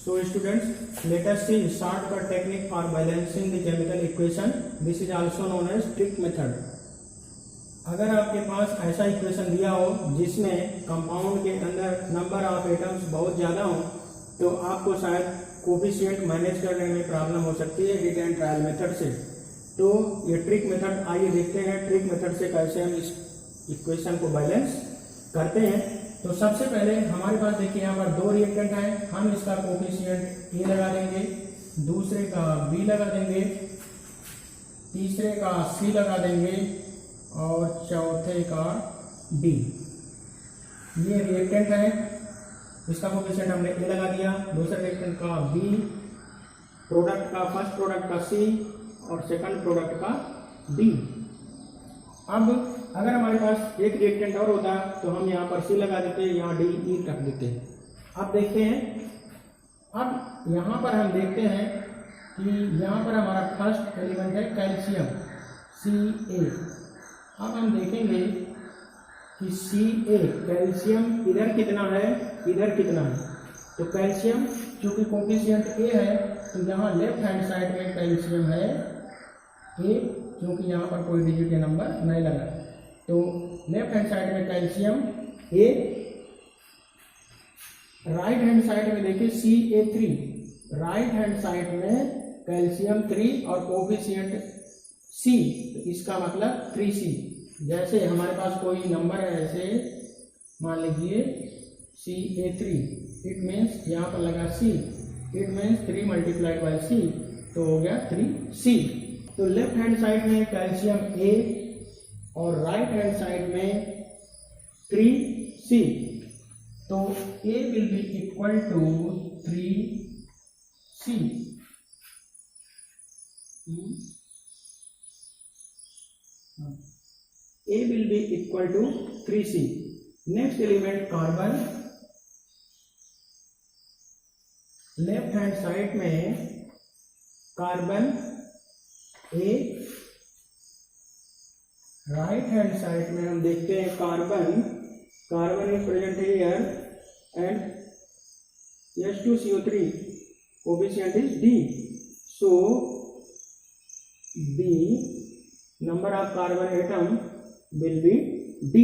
So students, let us see shortcut technique for balancing the chemical equation. This is also known as trick method. अगर आपके पास ऐसा equation दिया हो जिसमें compound के अंदर नंबर ऑफ एटम्स बहुत ज़्यादा हो, तो आपको शायद कोफिशिएंट मैनेज करने में प्रॉब्लम हो सकती है हिट एंड ट्रायल मेथड से। तो ये ट्रिक मेथड, आइए देखते हैं ट्रिक मेथड से कैसे हम इस इक्वेशन को बैलेंस करते हैं। तो सबसे पहले हमारे पास देखिए यहाँ पर दो रिएक्टेंट हैं, हम इसका कोफिशिएंट ए लगा देंगे, दूसरे का बी लगा देंगे, तीसरे का सी लगा देंगे और चौथे का डी। ये रिएक्टेंट है, इसका कोफिशिएंट हमने ए लगा दिया, दूसरे रिएक्टेंट का बी, प्रोडक्ट का फर्स्ट प्रोडक्ट का सी और सेकंड प्रोडक्ट का डी। अब अगर हमारे पास एक रिएक्टेंट और होता तो हम यहाँ पर सी लगा देते, यहाँ डी ई रख देते। अब देखते हैं, अब यहाँ पर हम देखते हैं कि यहाँ पर हमारा फर्स्ट एलिमेंट है कैल्शियम सी ए। अब हम देखेंगे कि सी ए कैल्शियम इधर कितना है, इधर कितना है। तो कैल्शियम चूंकि कोफिशिएंट ए है तो यहाँ लेफ्ट हैंड साइड में कैल्शियम है ए, क्योंकि यहाँ पर कोई डिजिट के नंबर नहीं लगा। तो लेफ्ट हैंड साइड में कैल्शियम ए, राइट हैंड साइड में देखिए CA3, राइट हैंड साइड में कैल्शियम 3 और कोफिशिएंट C, तो इसका मतलब 3C। जैसे हमारे पास कोई नंबर है, ऐसे मान लीजिए CA3, इट मीन्स यहाँ पर लगा C, it means 3 multiplied by C, तो हो गया 3C। तो लेफ्ट हैंड साइड में कैल्शियम A और राइट हैंड साइड में 3C, तो A will be equal to 3C। A will be equal to 3C. Next element carbon, left hand side में carbon A, right hand side में हम देखते हैं carbon, carbon is present here and H2CO3 coefficient is D, so B number of carbon atom will be D,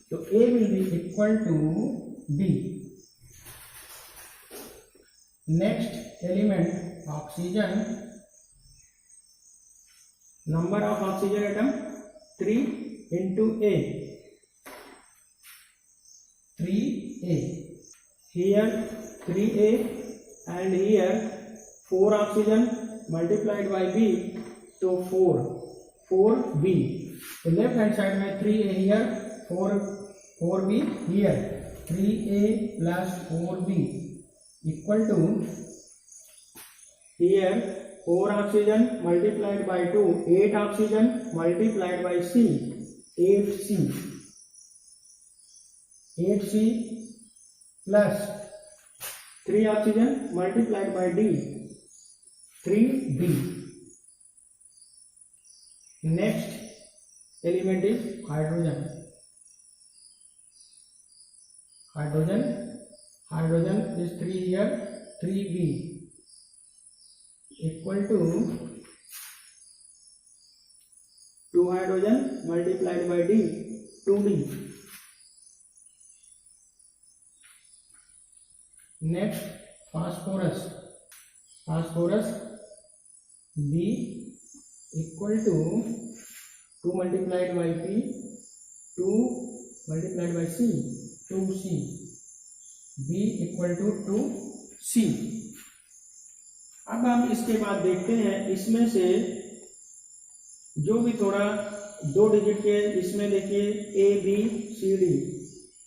so A will be equal to D. Next element oxygen, number of oxygen atom 3 into A, 3A, here 3A and here 4 oxygen multiplied by B, तो 4B। तो left hand side में 3A here, 4B here, 3A plus 4B equal to here 4 oxygen multiplied by 2, 8 oxygen multiplied by C, 8C plus 3 oxygen multiplied by D, 3D। Next element is hydrogen. Hydrogen is 3 here, 3B equal to 2 hydrogen multiplied by D, 2D. Next phosphorus, B equal to 2 multiplied by P, 2 multiplied by C, 2C, B equal to 2C। अब हम इसके बाद देखते हैं, इसमें से जो भी थोड़ा 2 डिजिट के, इसमें देखिए A B C D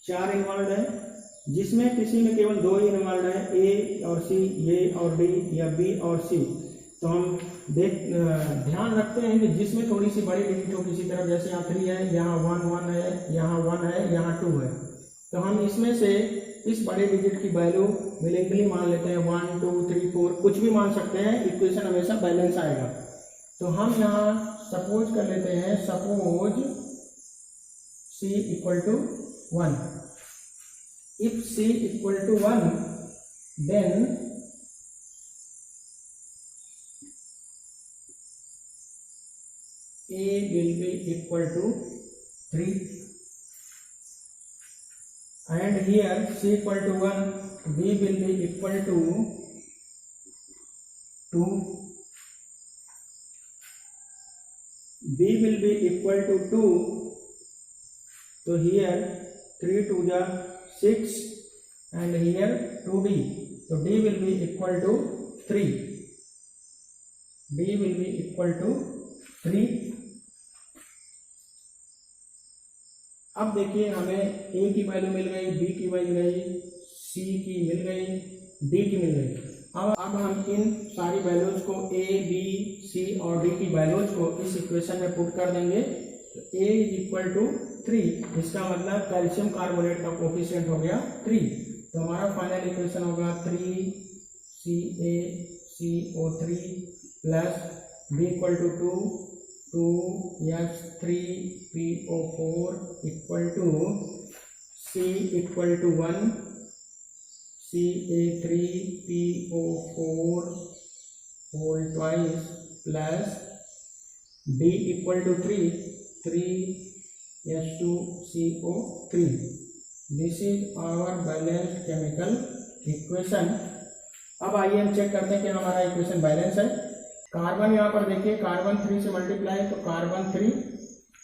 4 involve है, जिसमें किसी में केवल 2 ही इन्वॉल्व है, A और C, A और D या B और C। तो हम ध्यान रखते हैं कि जिसमें थोड़ी सी बड़ी डिजिट हो किसी तरफ, जैसे यहाँ 3 है, यहाँ 1 है, यहाँ 1 है, यहाँ 2 है, तो हम इसमें से इस बड़े डिजिट की वैल्यू मिलेंगली मान लेते हैं, 1 2 3 4 कुछ भी मान सकते हैं, इक्वेशन हमेशा बैलेंस आएगा। तो हम यहाँ सपोज कर लेते हैं, suppose C equal to 1। If C equal to 1, then A will be equal to 3 and here C equal to 1, B will be equal to 2, B will be equal to 2, so here 3 2 जा 6 and here 2D, so D will be equal to 3, D will be equal to 3। अब देखिए हमें A की value मिल गई, B की value मिल गई, C की मिल गई, D की मिल गई। अब हम इन सारी वैल्यूज को A, B, C और D की वैल्यूज को इस इक्वेशन में पुट कर देंगे। तो A इज इक्वल टू 3, इसका मतलब कैल्शियम कार्बोनेट का कोफिशिएंट हो गया 3, तो हमारा फाइनल इक्वेशन होगा 3CaCO3 plus B equal to 2S3PO4 equal to C equal to 1 Ca3PO4 whole twice plus D equal to 3S2CO3। This is our balanced chemical equation। अब आइए हम चेक करते हैं कि हमारा इक्वेशन बैलेंस है। कार्बन यहाँ पर देखिए, कार्बन 3 से मल्टीप्लाई, तो कार्बन 3,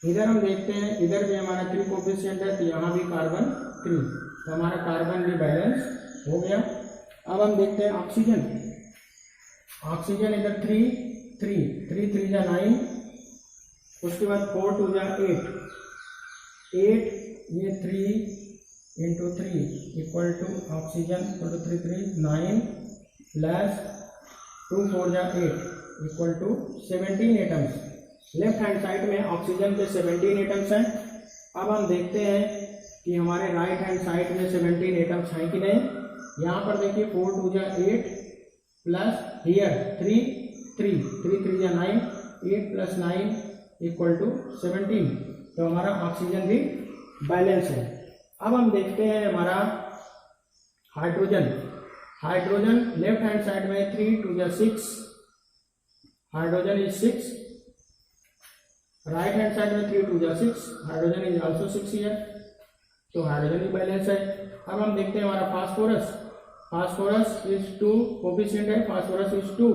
इधर हम देखते हैं इधर भी हमारा 3 कोफिशिएंट है, तो यहाँ भी कार्बन 3, तो हमारा कार्बन भी बैलेंस हो गया। अब हम देखते हैं ऑक्सीजन, ऑक्सीजन इधर 3 3 जा 9, उसके बाद 4 2 जा 8, ये 3 into 3 equal to oxygen equal to 3 3 9 plus 2 4 जा 8 equal to 17 atoms. Left hand side में ऑक्सीजन के 17 एटम्स हैं। अब हम देखते हैं कि हमारे राइट हैंड साइड में 17 एटम्स हैं कि नहीं। यहाँ पर देखिए 4 2 जा 8 प्लस हियर 3 3 जा 9, 8 प्लस 9 इक्वल टू 17, तो हमारा ऑक्सीजन भी बैलेंस है। अब हम देखते हैं हमारा hydrogen, hydrogen left hand side में 3 2 जा 6, hydrogen is 6, right hand side में 3 2 जा 6, हाइड्रोजन इज आल्सो 6 हियर, तो हाइड्रोजन भी बैलेंस है। अब हम देखते हैं हमारा फास्फोरस, फास्फोरस इज 2 कोफिशिएंट है, फास्फोरस इज 2।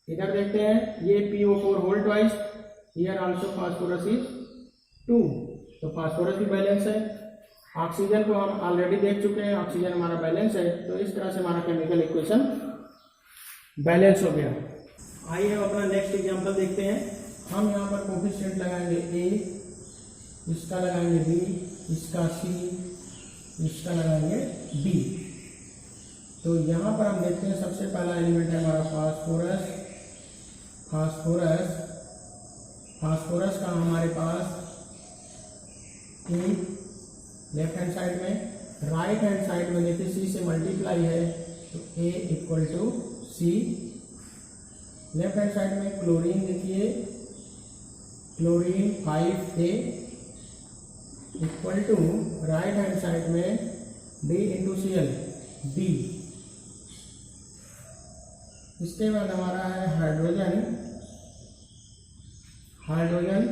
इधर देखते हैं ये PO4 whole twice, here also phosphorus is 2, तो फास्फोरस भी बैलेंस है। ऑक्सीजन को हम ऑलरेडी देख चुके हैं, ऑक्सीजन हमारा बैलेंस है, तो इस तरह से हमारा केमिकल इक्वेशन बैलेंस हो गया। आइए हम अपना नेक्स्ट एग्जांपल देखते हैं। हम यहाँ पर कोफिशिएंट लगाएंगे A, इसका लगाएंगे B, इसका C, इसका लगाएंगे B। तो यहाँ पर हम देखते हैं सबसे पहला एलिमेंट है हमारा फास्फोरस, फास्फोरस का हमारे पास A लेफ्ट हैंड साइड में, राइट हैंड साइड में देखिए C से मल्टीप्लाई है, तो A equal to C। Left hand side में क्लोरीन देखिए, chlorine 5A equal to right hand side में D इंटू Cl D। इसके बाद हमारा है hydrogen, hydrogen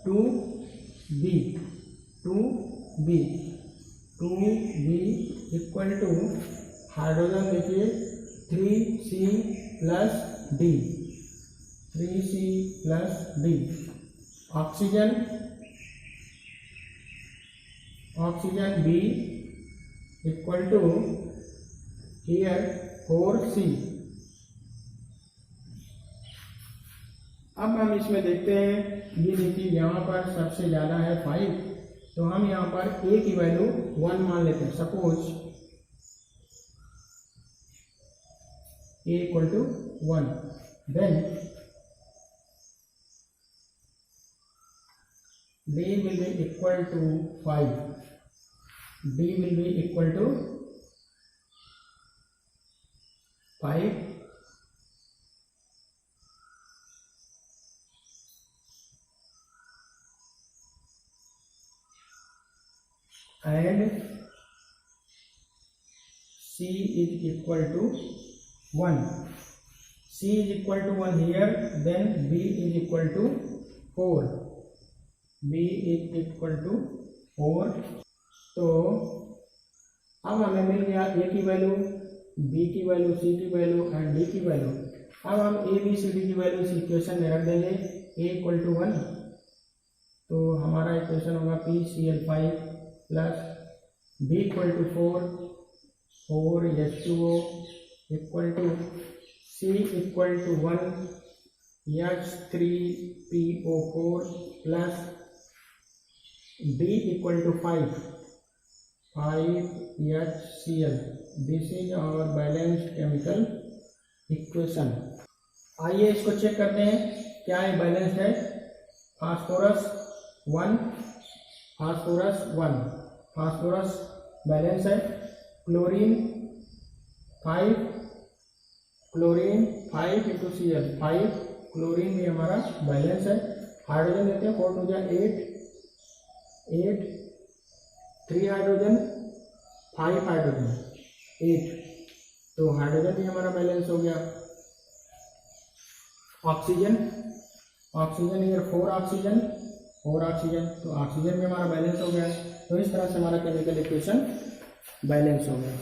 2B equal to hydrogen देखिए 3C plus D, 3C plus D। Oxygen B equal to here 4C। अब हम इसमें देखते हैं, ये देखिए यहाँ पर सबसे ज़्यादा है 5, तो हम यहाँ पर A की वैल्यू 1 मान लेते हैं। Suppose A equal to 1, then D will be equal to 5, D will be equal to 5 and C is equal to 1, C C is equal to 1 here, then B is equal to 4. B is equal to 4. तो अब हमें मिल गया A की value, B की value, C की value and D की value. अब हम A B C D की वैल्यू इस इक्वेशन में रख देंगे। A इक्वल टू 1, तो हमारा इक्वेशन होगा PCl5 plus B equal to 4 H2O equal to C equal to 1 H3PO4 plus B equal to 5 HCl। This is our balanced chemical equation. आइए इसको चेक करते हैं क्या ये बैलेंस्ड है। फास्फोरस 1 फास्फोरस बैलेंस है। क्लोरीन 5 इंटू Cl 5, क्लोरीन भी हमारा बैलेंस है। हाइड्रोजन लेते हैं 4 2 8 3 हाइड्रोजन 5 हाइड्रोजन 8, तो हाइड्रोजन भी हमारा बैलेंस हो गया। ऑक्सीजन ईयर 4 ऑक्सीजन, तो ऑक्सीजन भी हमारा बैलेंस हो गया। तो इस तरह से हमारा केमिकल इक्वेशन बैलेंस हो गया।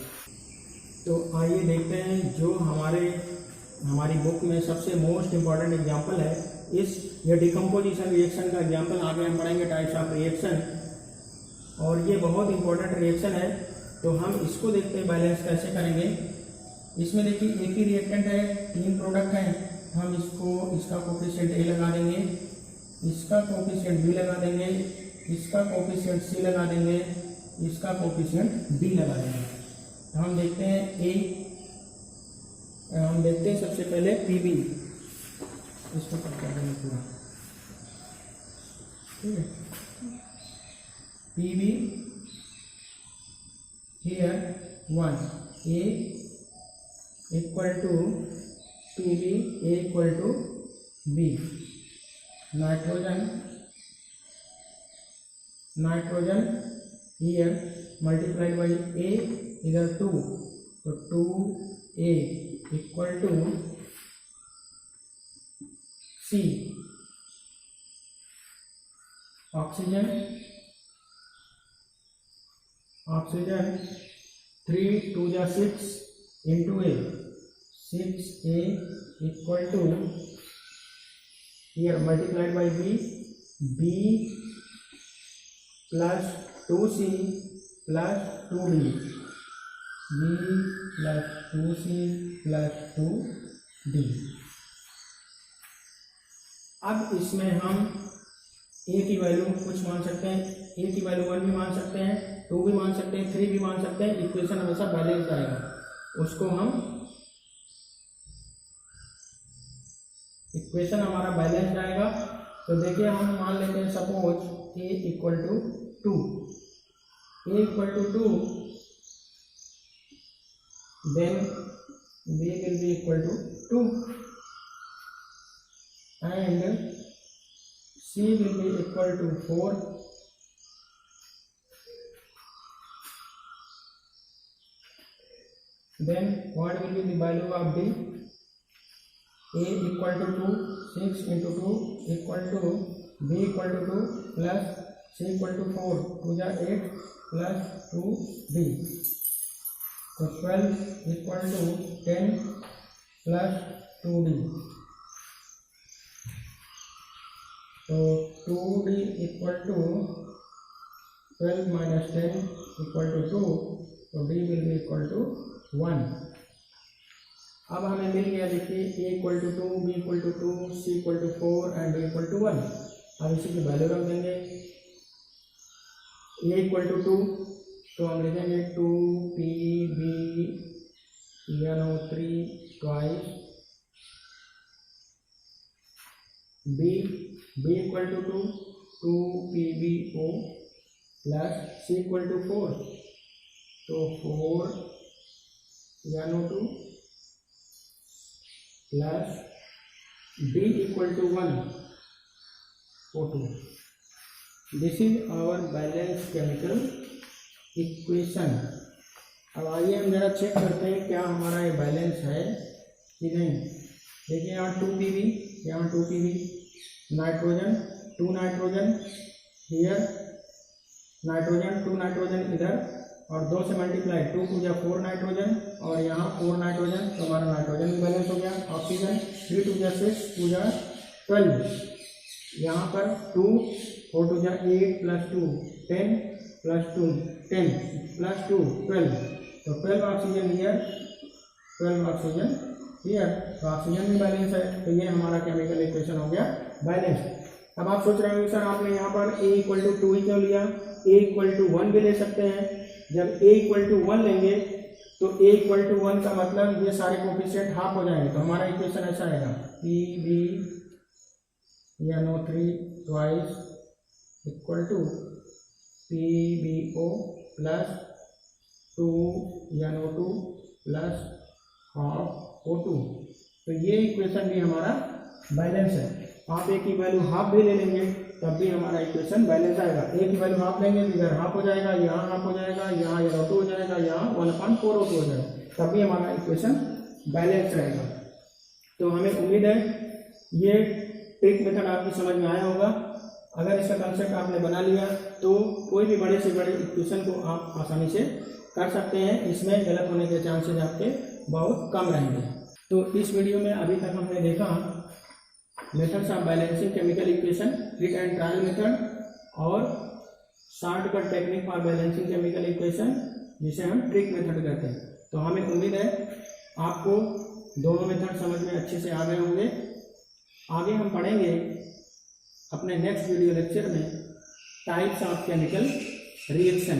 तो आइए देखते हैं जो हमारी बुक में सबसे मोस्ट इम्पॉर्टेंट एग्जांपल है ये डिकम्पोजिशन रिएक्शन का एग्जांपल। आगे हम पढ़ेंगे टाइप्स ऑफ रिएक्शन, और ये बहुत इंपॉर्टेंट रिएक्शन है। तो हम इसको देखते हैं बैलेंस कैसे करेंगे। इसमें देखिए एक ही रिएक्टेंट है, 3 प्रोडक्ट हैं। हम इसका कोफिशिएंट A लगा देंगे, इसका कोफिशिएंट B लगा देंगे, इसका कोफिशिएंट C लगा देंगे, इसका कोफिशिएंट D लगा देंगे। तो हम देखते हैं सबसे पहले PB, इसको कट कर देंगे पूरा, ठीक है। PB here 1 A equal to PB A equal to B। Nitrogen here multiplied by A इधर 2, तो 2A equal to C। Oxygen 3 2 6 into A, 6A equal to here multiplied by B plus 2C plus 2D, B plus 2C plus 2D। अब इसमें हम A की value कुछ मान सकते हैं। A की वैल्यू 1 भी मान सकते हैं, 2 भी मान सकते हैं, 3 भी मान सकते हैं। इक्वेशन हमेशा बैलेंस आएगा, उसको हम इक्वेशन हमारा बैलेंस आएगा। तो देखिए हम मान लेते हैं suppose A equal to 2, then B will be equal to 2 and C will be equal to 4, then what will be the value of D? A equal to 2, 6 into 2 equal to B equal to 2 plus C equal to 4, 2 is 8 plus 2D, so 12 equal to 10 plus 2D। So 2D equal to 12 minus 10 equal to 2, so D will be equal to 1। अब हमें मिल गया देखिए A equal to 2, B equal to 2, C equal to 4 and D equal to 1। अब इसी की value रख देंगे। A equal to 2, तो हम लिखेंगे 2PbNO3 twice, B equal to 2, 2PbO plus C equal to 4, तो 4NO2 plus D equal to 1 O2। This is our balanced chemical equation। अब आइए हम जरा चेक करते हैं क्या हमारा ये बैलेंस है कि नहीं। देखिए यहाँ 2 Pb, यहाँ 2 Pb, nitrogen 2 nitrogen, here nitrogen 2 nitrogen इधर, और 2 से मल्टीप्लाई 2 पूजा 4 नाइट्रोजन, और यहाँ 4 नाइट्रोजन, तो हमारा नाइट्रोजन भी बैलेंस हो गया। ऑक्सीजन 3 पूजा 6 पूजा 12, यहाँ पर 2 4 पूजा 8 + 2 10 + 2 10 + 2 12, तो 12 ऑक्सीजन हियर, 12 ऑक्सीजन हियर, तो ऑक्सीजन भी बैलेंस है। तो ये हमारा केमिकल इक्वेशन हो गया बैलेंस। अब आप सोच रहे होंगे सर आपने यहाँ पर A = 2 ही क्यों लिया, A = 1 भी ले सकते हैं। जब A = 1 लेंगे तो A = 1 का मतलब ये सारे कोफिशिएंट हाफ हो जाएंगे, तो हमारा इक्वेशन ऐसा आएगा PbNO3 twice = PbO + 2NO2 + ½ O2, तो ये इक्वेशन भी हमारा बैलेंस है। आप A की वैल्यू हाफ भी ले लेंगे तब भी हमारा इक्वेशन बैलेंस आएगा। A की वैल्यू हाफ लेंगे तो इधर हाफ हो जाएगा, यहाँ हाफ हो जाएगा, यहाँ NO2 हो जाएगा, यहाँ 1/4 O2 हो जाएगा, तब भी हमारा इक्वेशन बैलेंस रहेगा। तो हमें उम्मीद है ये ट्रिक मेथड आपकी समझ में आया होगा। अगर इसका कंसेप्ट आपने बना लिया तो कोई भी बड़े से बड़े इक्वेशन को आप आसानी से कर सकते हैं। इसमें गलत होने के चांसेस आपके बहुत कम रहेंगे। तो इस वीडियो में अभी तक हमने देखा methods of balancing chemical equation, hit and trial method और shortcut technique for balancing chemical equation, जिसे हम ट्रिक मेथड कहते हैं। तो हमें उम्मीद है आपको दोनों मेथड समझ में अच्छे से आ गए होंगे। आगे हम पढ़ेंगे अपने नेक्स्ट वीडियो लेक्चर में टाइप्स ऑफ केमिकल रिएक्शन।